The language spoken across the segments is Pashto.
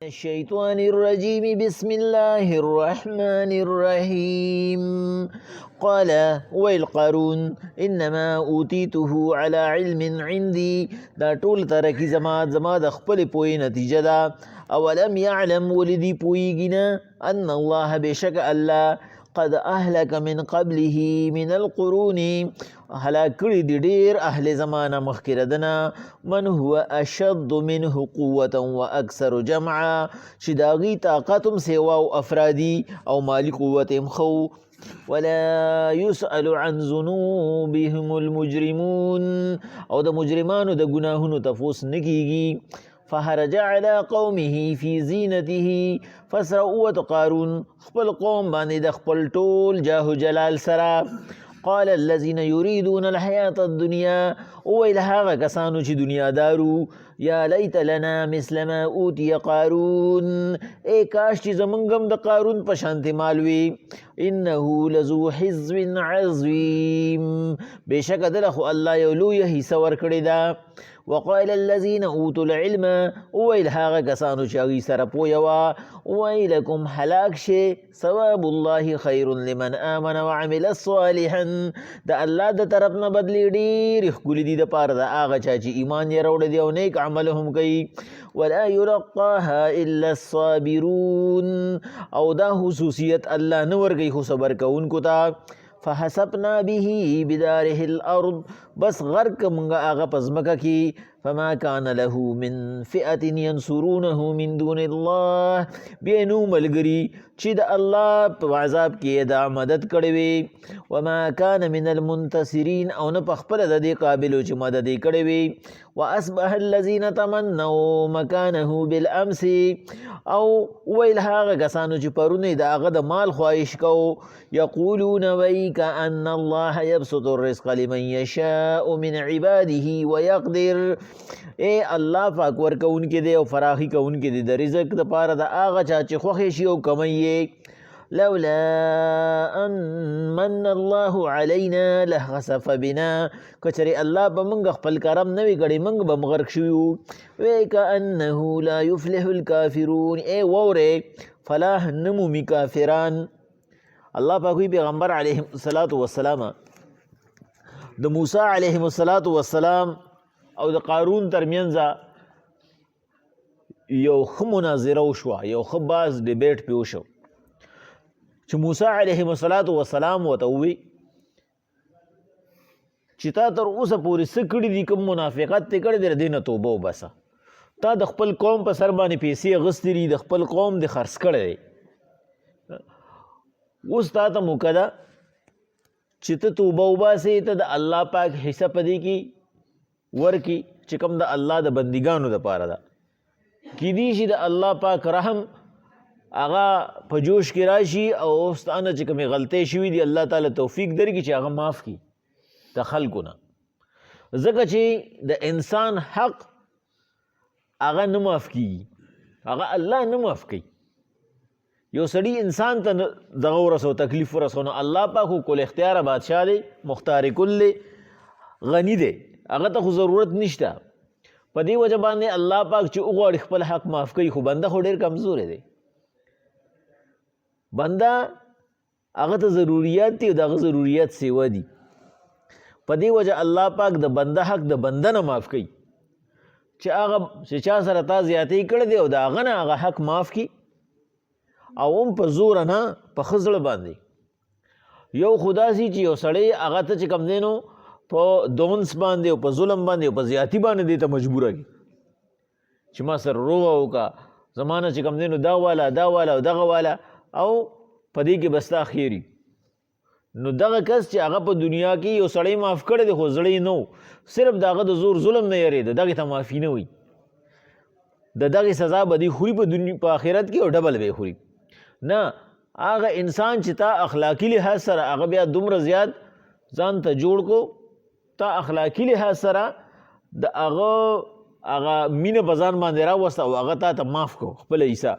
الشيطان الرجيم بسم الله الرحمن الرحيم قال ويل قارون انما اوتيته على علم عندي دا ټول ترکی زما د خپل پوی نتیجه ده اولم يعلم ولدي پویگینا ان الله بشک الله قد اهلك من قبله من القرون هلاک کړي دي ډیر اهل زمانه مخکره دنا من هو اشد منه قوه واكثر جمعا چې داغي طاقتم سیوا او افرادی او مالی قوتم خو ولا يسأل عن ذنوبهم المجرمون او د مجرمانو د ګناهونو تفوس نکیږي فهرج على قومه في زينته فسرعوت قارون خپل قوم باندې د خپل ټول جاه جلال سرا قال الذين يريدون الحياة الدنيا ويل هغه کسانو چې دنیا دارو یا لیت لنا مثل ما اوتی قارون اے کاش چې زمونږم د قارون په شانتې مالوي انه لذو حظ عظیم بشک دله خو الله یو لویه حصه ورکړې ده وقال الذين اوتوا العلم ويل هغه کسانو چې هغوی سره پویه وه ویلکم هلاک شي ثواب الله خیر لمن آمن وعمل صالحا د الله د طرف نه بدلی ډېرې ښکلي دي دپاره د هغه چا چې ایمان یې راوړی دی او نیک عمل هم کوي ولا يلقاها الا الصابرون او دا خصوصیت الله نه ورکوي خو صبر کوونکو ته فحسبنا به بداره الارض بس غرق منگا آغا پزمکا کی فما كان له من فئة ينصرونه من دون الله بینو ملگری چی دا اللہ پا عذاب کی دا مدد کڑوی وما كان من المنتصرین او نپخپل دا دی قابلو چی مدد کڑوی واسبح الذين تمنوا مكانه بالامس او ویل هاغا کسانو چی پرونی دا آغا دا مال خواهش کو یقولون وی کأن الله يبسط الرزق لمن يشاء من عباده ويقدر اے اللہ پاک ورکون کے دے او فراخی کون کے دے دا رزق دا پارا دا آغا چاچے خوخشی او کمیے لولا ان من الله علينا لخسف بنا کچری اللہ با منگ خپل کرم نوی کڑی منگ با مغرق شویو وَكَأَنَّهُ لَا يُفْلِحُ الْكَافِرُونَ اے وورے فلاح نمومی کافران اللہ پاکوی پیغمبر علیہ السلام د موسی علیہ السلام او د قارون ترمنځ یو ښه مناظره وشوه یو ښه باز ډیبیټ پې وشو چې موسی علیه السلام ورته ووی چې تا تر اوسه پورې څه کړي دي کوم منافقت دې کړی دی د دې نه توبه وباسه تا د خپل قوم په سر باندې پیسې اخیستې دي د خپل قوم دې خرڅ کړی دی اوس تا ته موقع ده چې ته توبه وباسې ته د الله پاک حصه په دې کې ورکی چې کوم د الله د بندګانو دپاره ده کیدی شي د الله پاک رحم هغه په جوش کې راشي او ستانه چې کومې غلطۍ شوي دي الله تعالی توفیق درکړي چې هغه معاف کړي د خلکو نه ځکه چې د انسان حق هغه نه معاف کیږي هغه الله نه معاف کوي یو سړی انسان ته دغه ورسو تکلیف ورسو نو الله پاک خو کل اختیاره بادشاه دی مختار کل غنی دی هغه ته خو ضرورت نشته په دې وجه باندې الله پاک چې وغواړي خپل حق معاف کوي خو بنده خو ډېر کمزوری دی بنده هغه ته ضروریات دي او د هغه ضروریات سیوا دي په دې وجه الله پاک د بنده حق د بنده نه معاف کوي چې هغه چې چا سره تا زیاتې کړی دی او د هغه نه هغه حق معاف کړي او هم په زوره نه په ښه زړه باندې یو خو داسې چې یو سړی هغه ته چې کوم دی نو په دونس باندې او په ظلم باندې او په زیاتی باندې دې ته مجبوره کړي چې ما سره روغه وکړه زمانه چې کوم دی نو دا والا او دغه والا او په دې کې بستا خیری نو دغه کس چې هغه په دنیا کې یو سړی معاف کړی دی خو زړی نه صرف د هغه د زور ظلم نه یېرېده دغې ته معافي نه وي د دغې سزا به دی خوري په آخرت کې او ډبل به یې خوري نه هغه انسان چې تا اخلاقي لحاظ سره هغه بیا دومره زیات ځان ته جوړ کو تا اخلاقي لحاظ سره د هغه مینه په ځان باندې راوسته او هغه تا ته معاف کو خپله حصه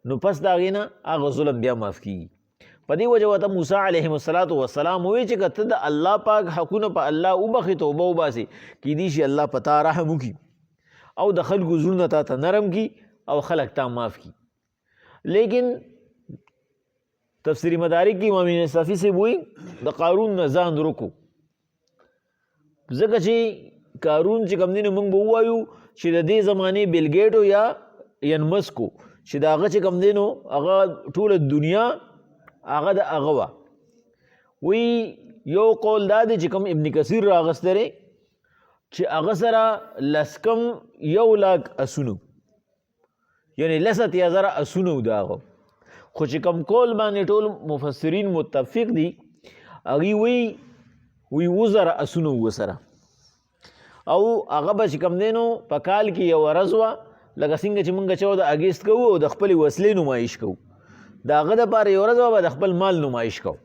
نو پس د هغې نه هغه ظلم بیا معاف کېږي په دې وجه ورته موسی علیه السلام ووایي چې که ته د الله پاک حقونه په الله وبخې توبه وباسې کیدی شي الله په تا رحم وکړي او د خلکو زړونه تا ته نرم کړي او خلق تا معاف کی. لیکن تفسیری مدارک کی امام نصافی سے وہی د قارون نه ځان رکو، ځکه چې قارون چې کوم دی نو موږ به ووایو چې د دې زمانې بیل ګیټو یا ینمسکو چې د هغه چې کوم دی نو هغه ټوله دنیا هغه د هغه وه. وی یو قول دا دی چې کوم ابن کثیر راغستی دی چې هغه سره لسکم 1,00,000 اسونو، یعنی 10,000 اسونو د هغه. خو چې کوم قول باندې ټول مفسرین متفق دي هغوی وی 2,000 اسونو ورسره، او هغه به چې کوم دی نو په کال کې یوه ورځ وه لکه څنګه چې موږ 14 اګست کوو او د خپلې وسلې نمایش کوو، د هغه دپاره یوه ورځ به د خپل مال نمایش کوو.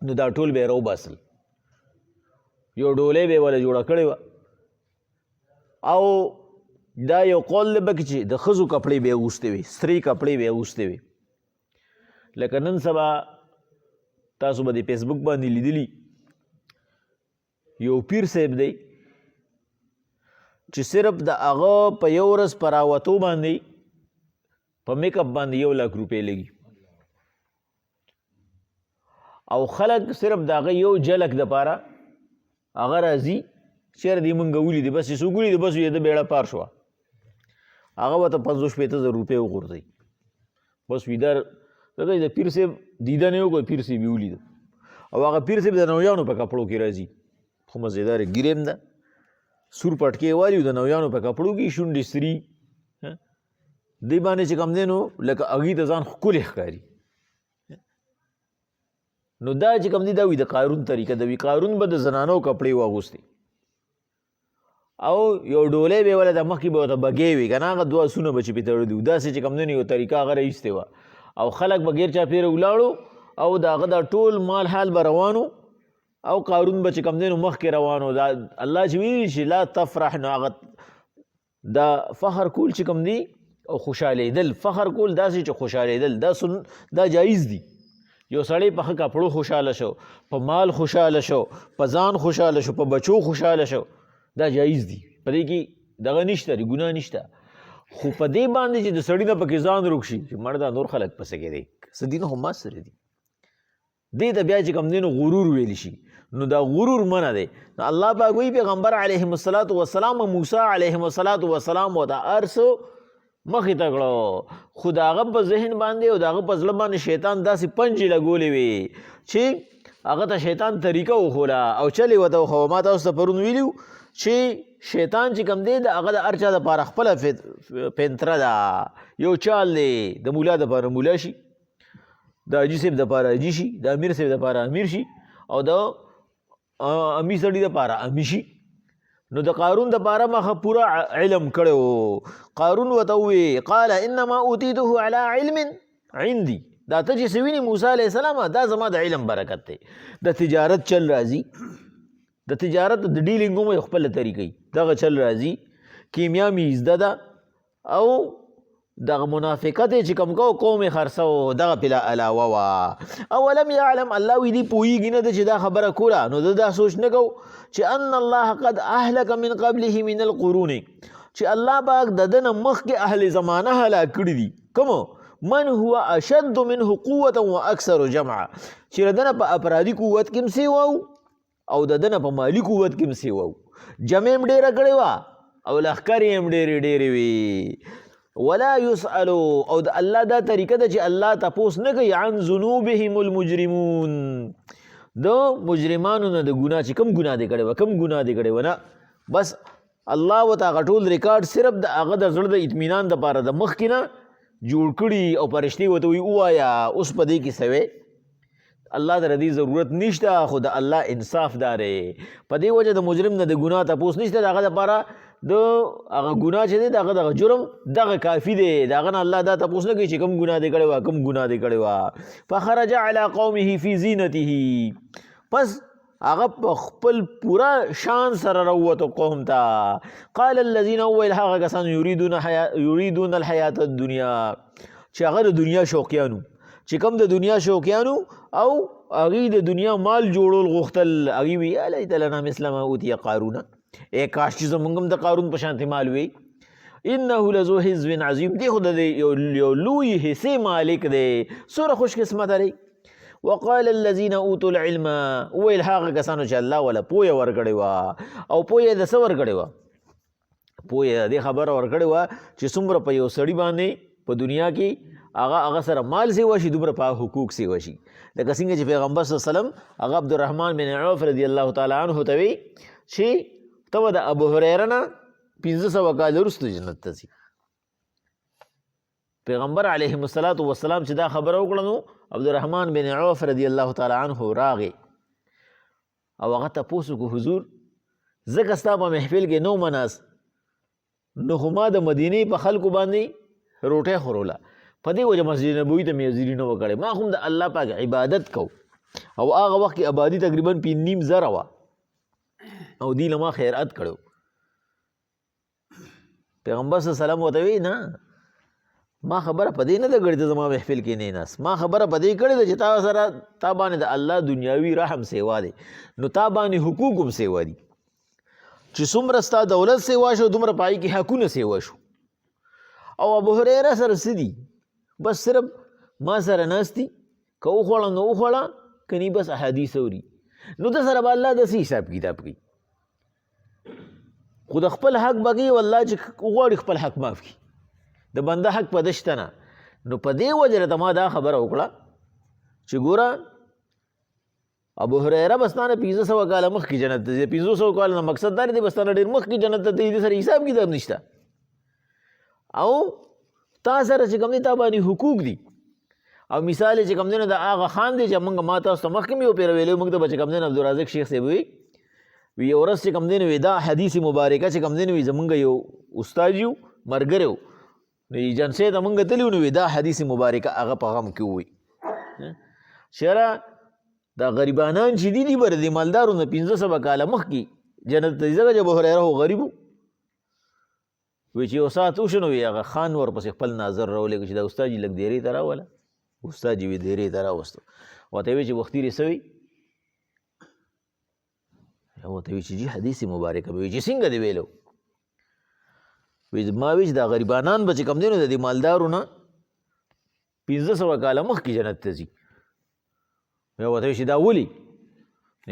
نو دا ټول به یې راوباسل، یو ډولۍ به یې وله جوړه کړې وه، او دا یو قول دی پکې چې د ښځو کپړې به یې اغوستې وې، سرې کپړې به یې اغوستې وې. لکه نن سبا تاسو به د فیسبوک باندې لیدلي یو پیر صاحب دی چې صرف د هغه په یو ورځ په راوتو باندې په میک اپ باندې 1,00,000 روپۍ لګي، او خلک صرف د هغه یو جلک دپاره هغه راځي چېرې دې مونږ ولیدې، بس چې څوک ولیدې بس یې د بیړه پار شوه، هغه به ته 50-60 روپۍ وغورځوي. بس ویده دغه د پیر صاحب دیده نه وکړو، پیر صاحب یې ولیده، او هغه پیر صاحب د نویانو په کپړو کې راځي، خو مزېداره ګیرې هم ده، سور پټکې والي د نویانو په کپړو کې شونډې سري، دې باندې چې کوم دی نو لکه هغوی ته ځان ښکلی ښکاري. نو دا چې کوم دی دا وي د قارون طریقه ده وي. قارون به د زنانو کپړې واغوستې او یو ډولۍ به یې وله د مخکې به ورته بګۍ وي که نه، هغه 2 اسونه به چې پې تړلي وو، داسې چې کوم دی نو یو طریقه هغه راایستې وه، او خلک به غیر چاپېره ولاړو او د هغه دا ټول مال حال به روانو، او قارون به چې کوم دی نو مخکې روانو. دا الله چې ویلي چې لا تفرح، نو هغه دا فخر کول چې کوم دی او خوشحالېدل، فخر کول داسې چې خوشحالېدل دا جایز دي. یو سړی په ښه کپړو خوشحاله شو، په مال خوشحاله شو، په ځان خوشحاله شو، په بچو خوشحاله شو، دا جایز دي، په دې کې دغه نشته، ګناه نشته. خو په دې باندې چې د سړي نه پکې ځان روک شي چې مړ دا نور خلک پسې کېدی څه دي نه خو ما سره دي، دې ته بیا چې کوم دی نو غرور ویلی شي. نو دا غرور منع دی. نو الله پاک وایي پیغمبر علیهم الصلاة والسلام موسی علیهم الصلاة والسلام ورته هر څه مخې ته کړو، خو د هغه په ذهن باندې او د هغه په زړه باندې شیطان داسې پنجې لګولې وې چې هغه ته شیطان طریقه وښوله او چلې ورته وښوه. ما تاسو ته پرون ویلي چې شیطان چې کوم دی د هغه د هر چا دپاره خپله پنتره ده، یو چال دی، د مولا دپاره مولا شي، د حاجي صاحب دپاره حاجي شي، د امیر صاحب دپاره امیر شي، او د امی سړي دپاره امی شي. نو د قارون دپاره ما پوره علم کړی و. قارون ورته ووی قال انما اوتیته علی علم عندي، دا ته چې څه وینې موسی علیه السلام دا زما د علم برکت دی. د تجارت چل راځي، د تجارت د ډیلینګ هم خپله طریقې دغه چل راځي، کیمیا مې زده ده، او دغه منافقت یې چې کوم کو قوم یې خرڅه و دغه پې لا علاوه وه. اولم یعلم، الله وی دې پوهېږي نه ده چې دا خبره کوله، نو ده دا سوچ نه کو چې ان الله قد اهلک من قبله من القرون، چې الله پاک د ده نه مخکې اهل زمانه هلاک کړي دي. کومو؟ من هو اشد منه قوة واکثر جمعا، چې د ده نه په افرادي قوت کې هم سیوه او د ده نه په مالي قوت کې هم سیوه، جمع هم ډېره کړې وه او لښکرې هم ډېرې وي. ولا يسألو، او د الله دا طریقه ده چې الله تپوس نه کوي عن ذنوبهم المجرمون، د مجرمانو نه د ګناه چې کوم ګناه دې کړی وه، کوم ګناه دې کړی وه، نه بس الله ورته هغه ټول ریکارډ صرف د هغه د زړه د اطمینان دپاره د مخکې نه جوړ کړي، او فرشتې ورته وایي ووایه اوس په دې کې څه وی. الله ته د دې ضرورت نشته، خو د الله انصاف دا دی. په دې وجه د مجرم نه د ګناه تپوس نشته، د هغه دپاره د هغه ګناه چې دی د هغه دغه جرم دغه کافي دی، د هغه نه الله دا تپوس نه کوي چې کوم ګناه دې کړې وه، کوم ګناه دې کړې وه. فخرج علی قومه فی زینته، پس هغه په خپل پوره شان سره راووتو قوم ته. قال الذین، وویل هغه کسان یریدون الحیات الدنیا، چې هغه د دنیا شوقیانو، چې کوم د دنیا شوقیانو او هغوی د دنیا مال جوړول غوښتل، هغوی وی الیت لنا مثل ما اوتي قارون، ای کاش چې زمونږ هم د قارون په شانتې مال وی. انه لذو حظ عظیم، دی خو د یو لوی حصې مالک دی، څومره خوش قسمته دی. وقال الذين اوتوا العلم، ویل هغه کسانو چې الله ولا پوهه ورکړې وه، او پوهه د څه ورکړې وه؟ پوهه د دې خبره ورکړې وه چې څومره په یو سړي باندې په دنیا کې هغه سره مال سیوا شي، دومره په حقوق سیوا شي. لکه څنګه چې پیغمبر صلی الله علیه وسلم هغه عبدالرحمن بن عوف رضی الله تعالی عنه ته وی چې ته به د ابو هریره نه 1500 کال وروسته جنت ته ځي. پیغمبر علیه الصلاة والسلام چې دا خبره وکړه نو عبدالرحمن بن عوف رضی الله تعالی عنه راغی او هغه تپوس وکړو حضور ځکه ستا په محفل کې نو مناس، نو خو ما د مدینې په خلکو باندې روټۍ خوروله، په دې وجه مسجد نبوي ته مې حاضري نه وکړې، ما خو د الله پاک عبادت کو، او هغه وخت کې آبادي تقریبا 5.5 وه او دی له ما خیرات کړو. پیغمبر صلی الله علیه وسلم ورته وی نه ما خبره په دې نه ده کړې ته زما محفل کې نه ناست، ما خبره په دې کړې ده چې تا سره تا باندې د الله دنیاوي رحم سیوا دی، نو تا باندې حقوق هم سیوا دي، چې څومره ستا دولت سیوا شو دومره پای کې حقونه سیوا شو. او ابو هریره سره څه دي؟ بس صرف ما سره ناست دي، که وخوړه نو وخوړه، کنی بس احادیث اوري، نو د سره به الله داسې حساب کتاب کوي. خو د خپل حق به کوي، والله چې وغواړي خپل حق معاف کړي، د بنده حق په ده شته نه. نو په دې وجه راته ما دا خبره وکړه چې ګوره ابو هریره به ستا نه 1500 کاله مخکې جنت ته ځي، 1500 کاله نه مقصد دا دی بس تا نه ډېر مخکې جنت ته ځي، د سره حساب کتاب نشته، او تا سره چې کوم دی تا باندې حقوق دي. او مثال چې کوم دی نو د هغه خان دی چې موږ ما تاسو ته مخکې مې وپېرویلی، موږ ته به چې کوم دی نو عبدالرازق شیخ صاحب وي یو ورځ چې کوم دی نو دا حدیث مبارکه چې کوم دی نو زمونږ یو استاد یو ملګری و، نو جلسې ته موږ تللي نو دا حدیث مبارکه هغه په غم کې ووایي چېره دا غریبانان چې دي به د مالدارو نه 1500 کاله مخکې جنت ته ځي، ځکه چې ابو هریره خو غریب و. وی چې یو ساعت وشو نو هغه خان ورپسې خپل ناظر راولېږه چې دا استاد جي لږ دیرې ته راوله، استاد جي وي دیرې ته راوستو، ورته وی چې وختي دې څه وي؟ ورته وی چې جي حدیث مبارکه به وي چې څنګه دې ویلو؟ وی ما وی چې دا غریبانان به چې کوم دی نو د دې مالدارو نه 1500 کاله مخکې جنت ته ځي. بیا ورته وی چې دا ولې؟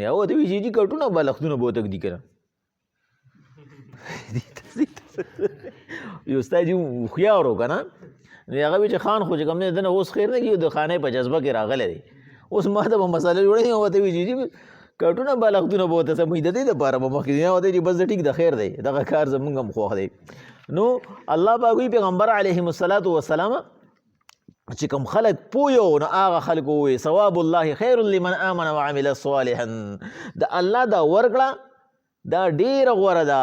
یا ورته وی چې جي کټونه بالښتونه به وتږدي که نه. یو استاد جي هوښیار و که نه، نو هغه وی چې خان خو چې کوم دی د نه اوس خیر نه کېږي، د خانۍ په جذبه کې راغلی دی، اوس ما ته به مسله جوړوي. ورته وی چې جي کټونه بالښتونه به ورته سموي، د دې دپاره به مخکې ځي. ورته چې بس ټیک د خیر دی، دغه کار زمونږ هم خوښ دی. نو الله پاک وایي پیغمبر علیهم الصلاة والسلام چې کوم خلک پوه نو هغه خلک ووایي ثواب الله خیر لمن آمن وعمل صالحا، د الله دا ورکړه دا ډېره غوره ده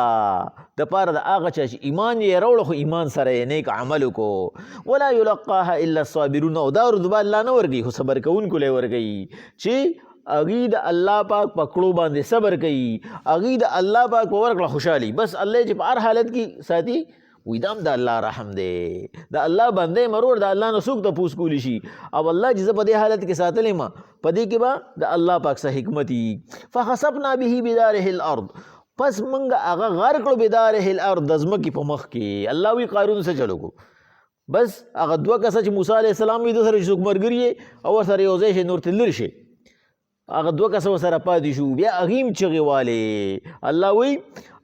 د پاره د هغه چا چې ایمان یې راوړه خو ایمان سره یې نیک عمل وکړو. ولا یلقاها الا الصابرون، او دا رتبه الله نه ورکوي خو صبر کوونکو لی ورکوي چې هغوی د الله پاک په کړو باندې صبر کوي، هغوی د الله پاک په ورکړه خوشحالي، بس الله چې په هر حالت کې ساتي. وی دا هم د الله رحم دی، د الله بنده مرور د الله نه څوک تپوس کولی شي، او الله چې زه په دې حالت کې ساتلی ما په دې کې به د الله پاک څه حکمت وي. فخسفنا به بداره الارض، پس موږ هغه غرق کړو بداره الارض د ځمکې په مخ کې. الله وی قارون څه چلو کو، بس هغه 2 کسه چې موسی علیه السلام وي د سره چې څوک ملګري او ورسره یو ځای شي نور ته لرې شي، هغه 2 کسه ورسره پاتې شو، بیا هغې هم چغې والې. الله وی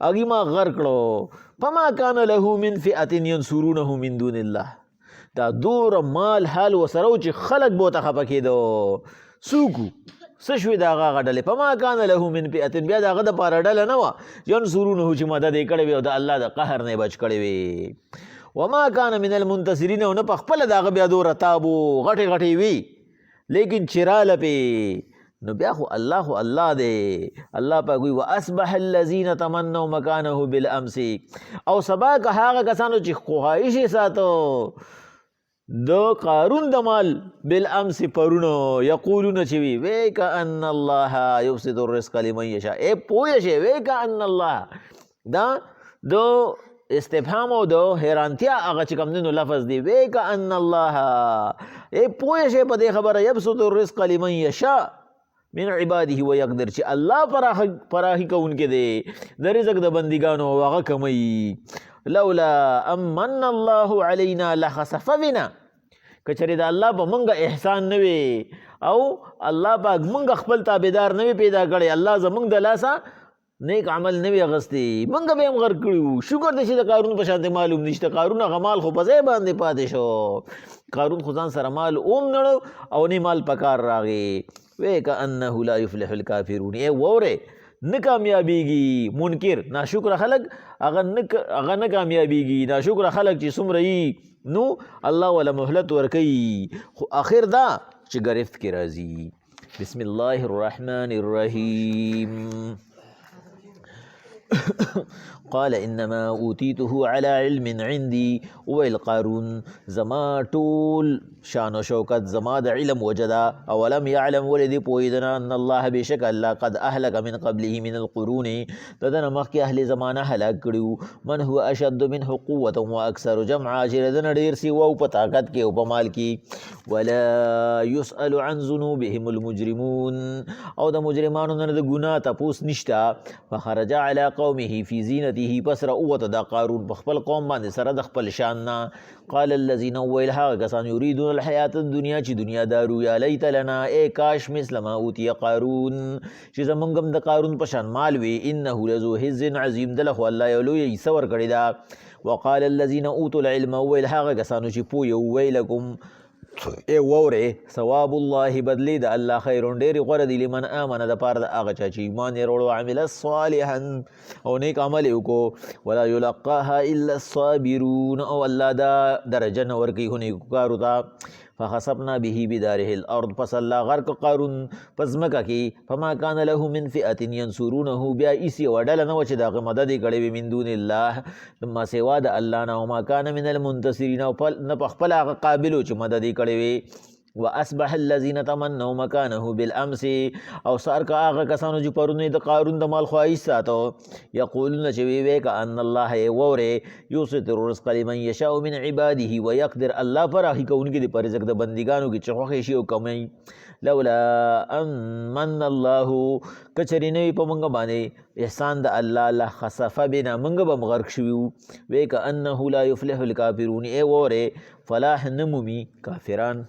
هغې ما غرق کړو. فما کان له من فئة ینصرونه من دون الله، دا دوره مال حال ورسره و چې خلک به ورته خفه کېدو، څوک څه شوې د هغه ډلې؟ فما کان له من فئة، بیا د هغه دپاره ډله نه وه ینصرونه چې مدد یې کړی وي او د الله د قهر نه یې بچ کړی وي. وما کان من المنتصرین، او نه په خپله د هغه بیا دوره تاب و، غټې غټې وي، لیکن چې راله پې نو بیا خو الله دی. الله پاک وی واصبح الذین تمنوا مکانه بالامس، او سبا که هغه کسانو چې خواهش یې ساتو د قارون د مال بالامس پرونو، یقولون چې وی کأن الله یبسط الرزق لمن یشاء، ای پوه شئ وی کأن الله، دا د استفهام او د حیرانتیا هغه چې کوم دی نو لفظ دی، وی کأن الله، ای پوه شئ په دې خبره یبسط الرزق لمن یشاء من عباده ويقدر، چې الله پراخي کوونکی دی د رزق د بندګانو او هغه کموي. لولا امن الله علینا لخسف بنا کچری دا الله په منګه احسان نه وي او الله پاک منګه خپل تابعدار نه پیدا کړي الله زمونږ د لاسه نیک عمل نه وي اغستی منګه به هم غر کړو شکر دې چې د قارون په شان معلوم نشته قارون هغه مال خو په ځای باندې پاتې شو قارون خو ځان سره مال اوم نړو او نه مال پکار راغی وی کأنه لا یفلح الکافرون ای ووره نه کامیابیږي منکر ناشکر خلق هغه نه کامیابیږي ناشکر خلق چې څومره یي نو الله ولا مهلت ورکوي خو اخر دا چې گرفت کې راځي بسم الله الرحمن الرحیم قال انما اوتیته على علم عندي ویل قارون زما ټول شان و شوکت زما د علم وجدا اولم يعلم ولدي پویدنا ان الله بشک الله قد اهلك من قبله من القرون تدن مخکې اهل زمانه هلاک کړو من هو اشد منه قوه واكثر جمعا چې دن ډیر سی او په طاقت کې او په مال کې ولا يسأل عن ذنوبهم المجرمون او د مجرمانو نه د ګناه تپوس نشتا فخرج على قومه في زينته پس رأوت دا قارون بخپل قوم باندې سره د خپل شان نا قال الذين ويلها کسان يريدون الحیات الدنیا چې دنیا دارو یا لیت لنا اے کاش مثل ما اوتی قارون چې زمونږم د قارون په شان مال وي انه لذو حظ عظیم دله الله یو لوی سور کړی دا وقال الذين اوتوا العلم ویل هغه کسانو چې پوی ویلکم ای ووره ثواب الله بدلی د الله خیر ډیر غوړه دی لمن امن د پاره د هغه چا چې ایمان یې وروړو عمل صالحا او نیک عمل وکړو ولا یلقاها الا الصابرون او الله دا درجه نه ورکوي خو نیکو کارو ته فخسفنا به بداره الارض پس الله غرق قارون پس مکه کې فما کان له من فئه ينصرونه بیا اسی وډل نه چې دغه مدد کړي وي من دون الله ما سوا د الله نه او ما کان من المنتصرین او نه په خپل هغه قابل چې مدد کړي وي واصبح الذين تمنوا مكانه بالامس او سار کا هغه کسانو چې پرونه د قارون د مال خواهش ساتو یقولون چې وی وی ک ان الله ووره یوسط الرزق لمن یشاء من عباده ويقدر الله پر هغه کوونکی د پرزق د بندګانو کې چخوخه شي او کمي لولا ان من الله کچری نه په منګه باندې احسان د الله لا خسف بنا منګه به مغرق شوی وی ک انه لا يفلح الكافرون ای ووره فلاح نمومي کافران